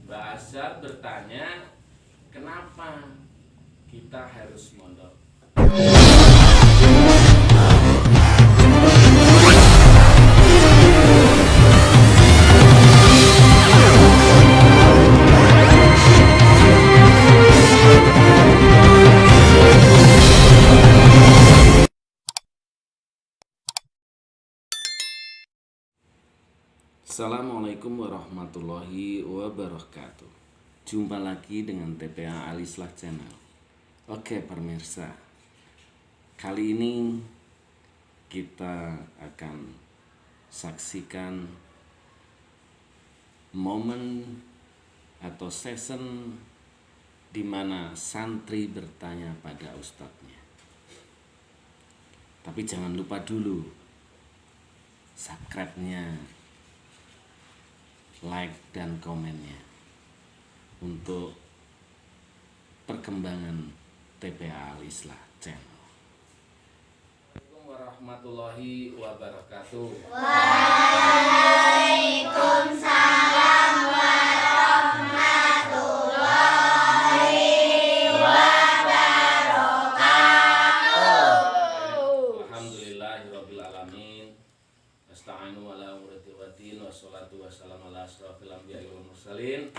Mbak Azhar bertanya, kenapa kita harus mondok? Assalamualaikum warahmatullahi wabarakatuh. Jumpa lagi dengan TPA Alislah Channel. Oke pemirsa, kali ini kita akan saksikan momen atau session di mana santri bertanya pada ustadznya. Tapi jangan lupa dulu subscribe-nya, like dan komennya untuk perkembangan TPA Alislah Channel. Assalamualaikum warahmatullahi wabarakatuh. Waalaikumsalam warahmatullahi wabarakatuh. Alhamdulillahirabbil alamin. Astagfirullah wa la murati wa din wassalatu wassalamu ala asrofil anbiya'i wal mursalin.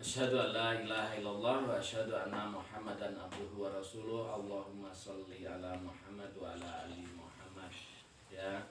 Asyhadu an la ilaha illallah wa asyhadu anna Muhammadan abduhu wa rasuluh. Allahumma sholli ala Muhammad wa ala ali Muhammad. Ya.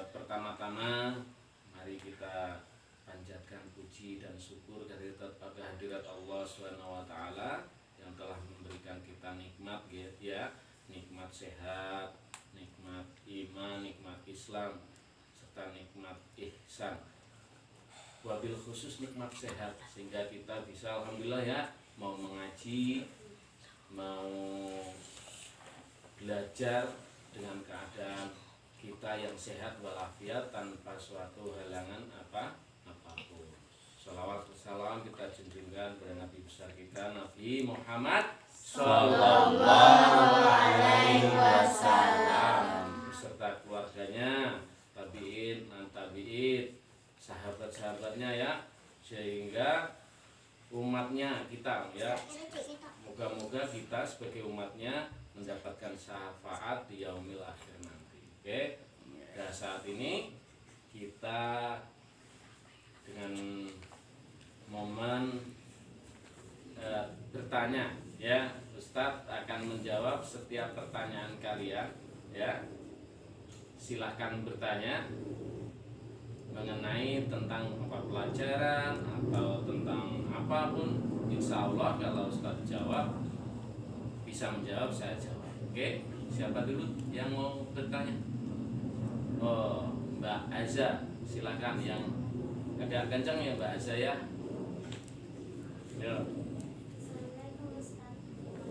Pertama-tama mari kita panjatkan puji dan syukur dari kehadirat Allah Subhanahu wa taala yang telah memberikan kita nikmat ya, nikmat sehat, nikmat iman, nikmat Islam, serta nikmat ihsan. Wabil khusus nikmat sehat, sehingga kita bisa alhamdulillah ya mau mengaji, mau belajar dengan keadaan kita yang sehat walafiat tanpa suatu halangan apapun. Shalawat salam kita junjungkan kepada Nabi besar kita Nabi Muhammad Sallallahu Alaihi Wasallam beserta keluarganya, tabiin, non tabiin, sahabat-sahabatnya ya, sehingga umatnya kita ya, moga-moga kita sebagai umatnya mendapatkan syafaat di yaumil akhir nanti. Oke. Nah saat ini kita dengan momen bertanya ya, Ustadz akan menjawab setiap pertanyaan kalian ya. Silahkan bertanya mengenai tentang apa pelajaran atau tentang apapun, insya Allah kalau Ustadz jawab, bisa menjawab, saya jawab. Oke, siapa dulu yang mau bertanya? Oh, Mbak Aza, silakan yang agak kencang ya Mbak Aza ya.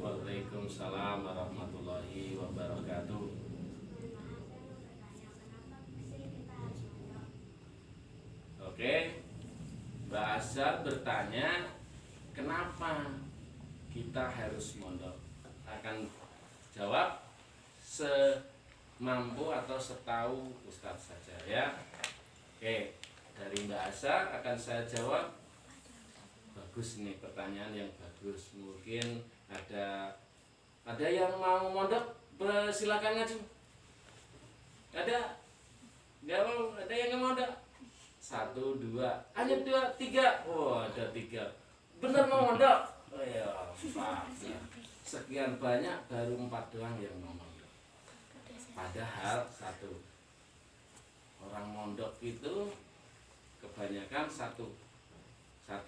Waalaikumsalam warahmatullahi wabarakatuh. Oke, Mbak Azhar bertanya, kenapa kita harus mondok? Akan jawab semampu atau setahu Ustadz saja ya. Oke, dari Mbak Azhar akan saya jawab. Bagus nih, pertanyaan yang bagus. Mungkin ada yang mau mondok, silakan ngaju. Ada? Nggak mau? Ada yang nggak mau mondok? 1, 2, hanya 2, 3. Oh, ada 3. Bener mau mondok? Oh ya, 4. Sekian banyak baru 4 doang yang mau mondok. Padahal satu orang mondok itu kebanyakan satu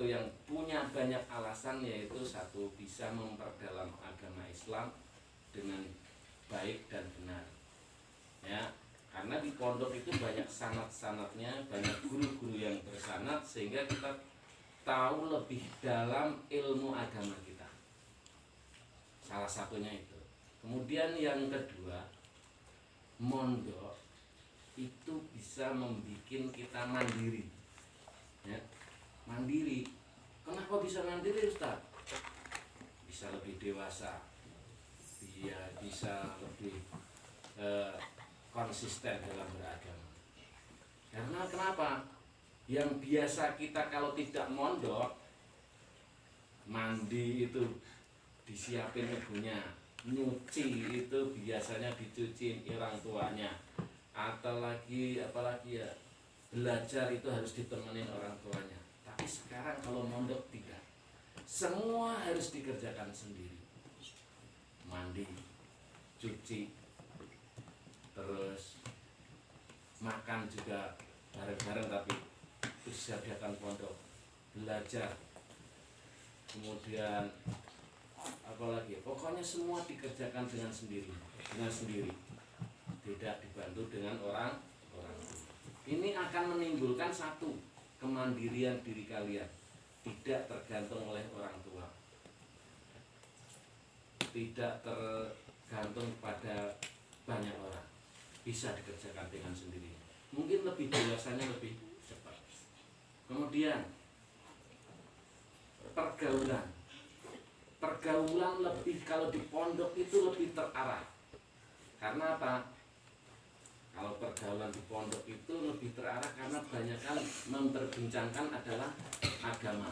yang punya banyak alasan, yaitu satu bisa memperdalam agama Islam dengan baik dan benar. Ya. Karena di pondok itu banyak sanad-sanadnya, banyak guru-guru yang bersanad, sehingga kita tahu lebih dalam ilmu agama kita. Salah satunya itu. Kemudian yang kedua, mondok itu bisa membuat kita mandiri. Ya, mandiri. Kenapa bisa mandiri, Ustaz? Bisa lebih dewasa, bisa lebih konsisten dalam beragama. Karena kenapa? yang biasa kita kalau tidak mondok, mandi itu disiapin ibunya, nyuci itu biasanya dicuciin orang tuanya, atau lagi apalagi ya, belajar itu harus ditemenin orang tuanya. Tapi sekarang kalau mondok tidak, semua harus dikerjakan sendiri. Mandi, cuci, terus makan juga bareng-bareng, tapi disediakan pondok, belajar, kemudian apalagi, pokoknya semua dikerjakan dengan sendiri, tidak dibantu dengan orang tua. Ini akan menimbulkan satu, kemandirian diri kalian, tidak tergantung oleh orang tua, tidak tergantung pada banyak orang, bisa dikerjakan dengan sendiri, mungkin lebih dewasanya lebih cepat. Kemudian pergaulan lebih, kalau di pondok itu lebih terarah. Karena apa? Kalau pergaulan di pondok itu lebih terarah karena banyak kan memperbincangkan adalah agama,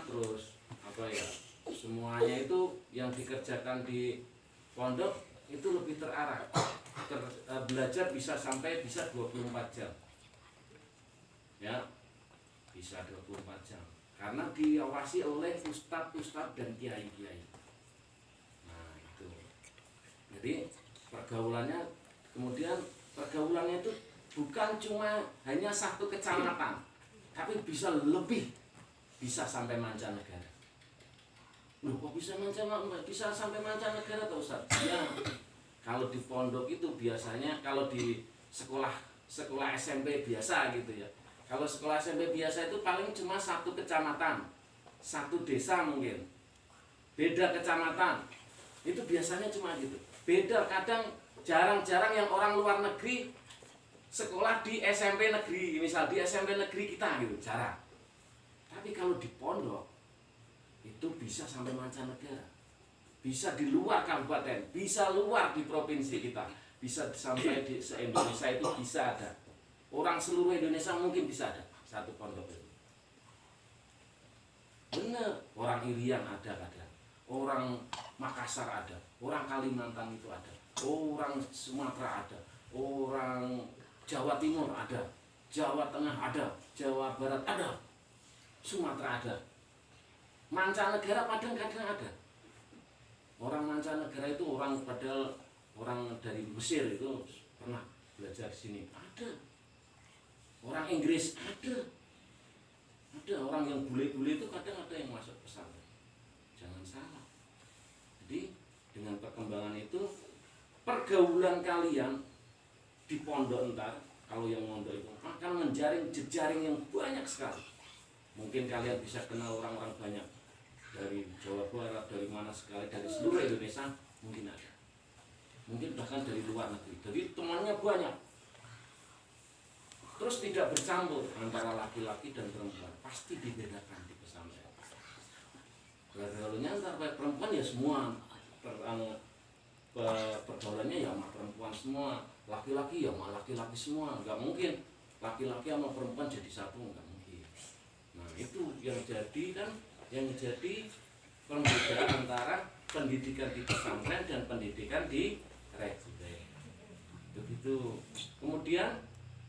terus apa ya, semuanya itu yang dikerjakan di pondok itu lebih terarah. Belajar bisa sampai 24 jam, ya, bisa 24 jam karena diawasi oleh ustadz dan kiai-kiai. Nah itu, jadi pergaulannya, kemudian pergaulannya itu bukan cuma hanya satu kecamatan, tapi bisa lebih, bisa sampai mancanegara. Loh, kok bisa sampai mancanegara tuh Ustaz? Ya, kalau di pondok itu biasanya, kalau di sekolah SMP biasa gitu ya. Kalau sekolah SMP biasa itu paling cuma satu kecamatan, satu desa mungkin. Beda kecamatan, itu biasanya cuma gitu. Beda, kadang jarang-jarang yang orang luar negeri sekolah di SMP negeri, misal di SMP negeri kita gitu, jarang. Tapi kalau di pondok itu bisa sampai mancanegara, bisa di luar kabupaten, bisa luar di provinsi kita, bisa sampai di se-Indonesia itu bisa ada. Orang seluruh Indonesia mungkin bisa ada satu pondok itu. Bener, orang Irian ada kadang, orang Makassar ada, orang Kalimantan itu ada, orang Sumatera ada, orang Jawa Timur ada, Jawa Tengah ada, Jawa Barat ada, Sumatera ada, mancanegara kadang-kadang ada. Orang mancanegara itu padahal orang dari Mesir itu pernah belajar di sini, ada. Orang Inggris ada orang yang bule-bule itu kadang ada yang masuk pesantren. Jangan salah. Jadi dengan perkembangan itu, pergaulan kalian di pondok ntar, kalau yang mondok itu akan menjaring jejaring yang banyak sekali. Mungkin kalian bisa kenal orang-orang banyak dari Jawa Barat, dari mana sekali, dari seluruh Indonesia mungkin ada. Mungkin bahkan dari luar negeri. Jadi temannya banyak. Terus tidak bercampur antara laki-laki dan perempuan, pasti dibedakan di pesantren. Pergaulannya antara perempuan ya semua, pergaulannya ya sama perempuan semua, laki-laki ya sama laki-laki semua. Nggak mungkin laki-laki sama perempuan jadi satu, nggak mungkin. Nah itu yang jadi perbedaan antara pendidikan di pesantren dan pendidikan di reguler. Begitu. Kemudian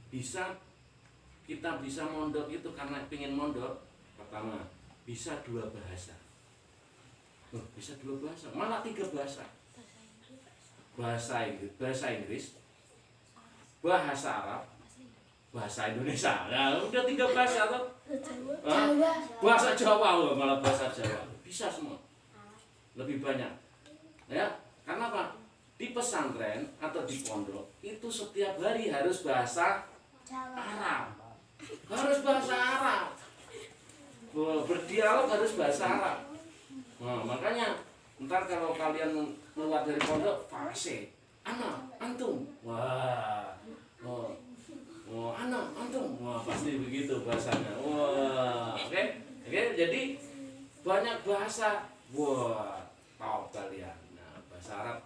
kita bisa mondok itu karena pengen mondok. Pertama, bisa 2 bahasa. Bisa 2 bahasa, malah 3 bahasa. Bahasa Inggris, bahasa Arab, bahasa Indonesia. Nah, udah 3 bahasa tuh. Bahasa Jawa loh, malah bahasa Jawa. Bisa semua. Lebih banyak. Ya, karena apa? Di pesantren atau di pondok itu setiap hari harus bahasa Arab, harus bahasa Arab, berdialog harus bahasa Arab. Nah, makanya ntar kalau kalian keluar dari pondok, fase, ana, antum, wah, ana, antum, wah pasti begitu bahasanya. Wah, oke, jadi banyak bahasa, wah, tahu kalian. Nah, bahasa Arab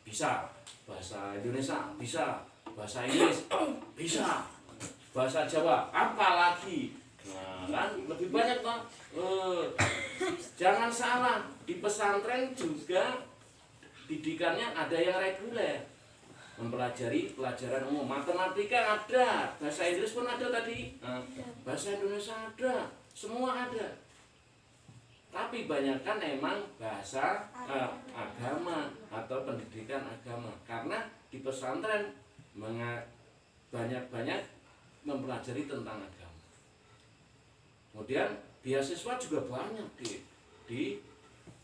bisa, bahasa Indonesia bisa, bahasa Inggris bisa, bahasa Jawa apalagi. Nah, kan lebih banyak toh. Jangan salah, di pesantren juga didikannya ada yang reguler, mempelajari pelajaran umum, matematika ada, bahasa Inggris pun ada tadi, bahasa Indonesia ada, semua ada. Tapi banyakkan emang bahasa agama atau pendidikan agama, karena di pesantren banyak-banyak mempelajari tentang agama. Kemudian beasiswa juga banyak di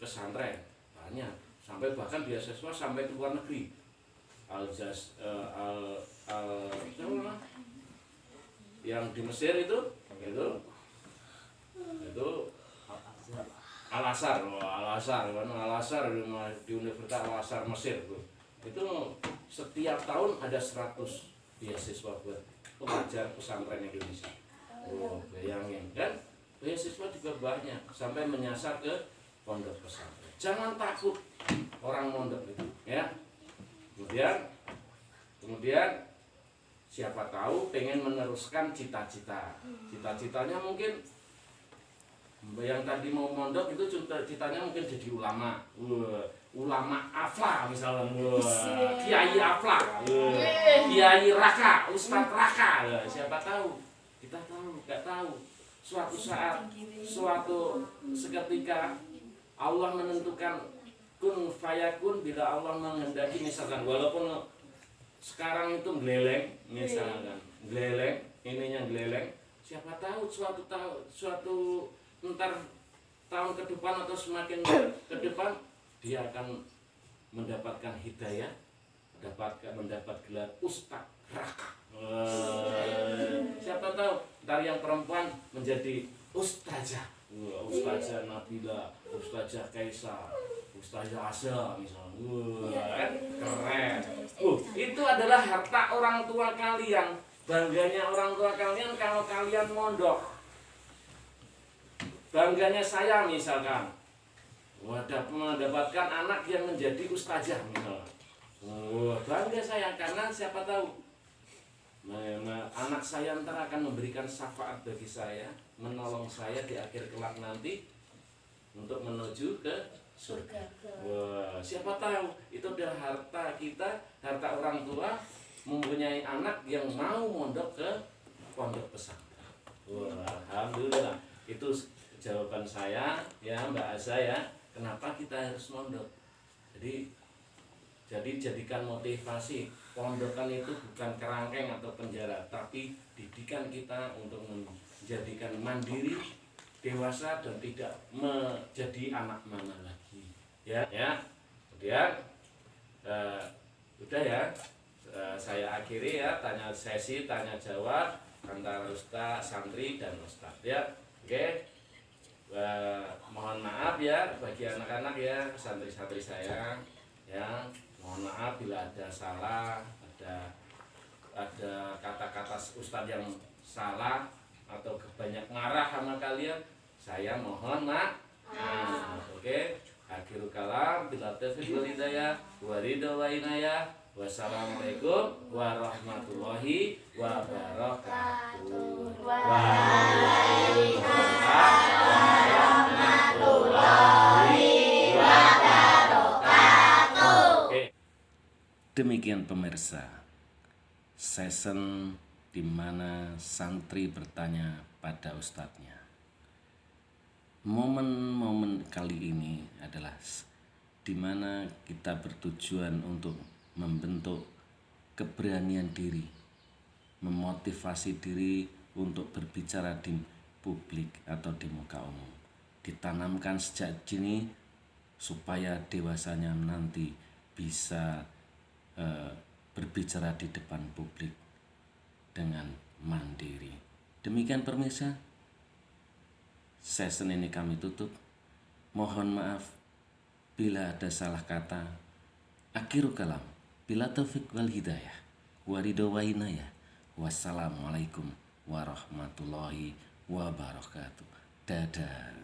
pesantren, banyak, sampai bahkan beasiswa sampai ke luar negeri. Yang di Mesir itu Al-Azhar di Universitas Al-Azhar Mesir itu setiap tahun ada 100 beasiswa buat pelajar pesantren Indonesia. Bayangin kan, beasiswa juga banyak sampai menyasar ke pondok pesantren. Jangan takut orang mondok itu, ya. Kemudian siapa tahu pengen meneruskan cita-citanya mungkin yang tadi mau mondok itu cita-citanya mungkin jadi ulama afla misalnya, kiai afla, kiai raka, ustadz raka, siapa tahu, kita tahu nggak tahu, suatu saat seketika Allah menentukan kun fayakun, bila Allah menghendaki misalkan, walaupun sekarang itu geleleng misalkan, ininya geleleng, siapa tahu suatu entar tahun ke depan atau semakin ke depan dia akan mendapatkan hidayah, mendapat gelar ustaz raka. Siapa tahu ntar yang perempuan menjadi ustazah, ustazah Nabila, ustazah Kaisar, ustazah Asa misalnya, kan keren. Itu adalah harta orang tua kalian, bangganya orang tua kalian kalau kalian mondok. Bangganya saya misalkan mendapatkan anak yang menjadi ustazah misalnya. Bangga saya karena siapa tahu anak saya ntar akan memberikan syafaat bagi saya, menolong saya di akhir kelak nanti untuk menuju ke surga. Siapa tahu itu adalah harta kita, harta orang tua mempunyai anak yang mau mondok ke pondok pesantren. Alhamdulillah, itu jawaban saya ya Mbak Asa ya, kenapa kita harus mondok. Jadi jadikan motivasi, pondokan itu bukan kerangkeng atau penjara, tapi didikan kita untuk menjadikan mandiri, dewasa dan tidak menjadi anak mana lagi. Ya. Kemudian udah ya, saya akhiri ya sesi tanya jawab antara ustaz, santri dan ustaz ya. Oke. Mohon maaf ya bagi anak-anak ya, santri-santri saya ya, mohon maaf bila ada salah, ada kata-kata ustadz yang salah atau banyak ngarah sama kalian, saya mohon maaf. Oke. Akhirul kalam bila taufiq wal hidayah wa ridha wa inayah. Wassalamualaikum warahmatullahi wabarakatuh. Demikian pemirsa, season di mana santri bertanya pada ustadznya. Momen-momen kali ini adalah di mana kita bertujuan untuk membentuk keberanian diri, memotivasi diri untuk berbicara di publik atau di muka umum. Ditanamkan sejak dini supaya dewasanya nanti bisa berbicara di depan publik dengan mandiri. Demikian pemirsa, season ini kami tutup. Mohon maaf bila ada salah kata. Akhirul kalam, bila taufiq wal hidayah, waridho wa inayah. Wassalamualaikum warahmatullahi wabarakatuh. Dadah.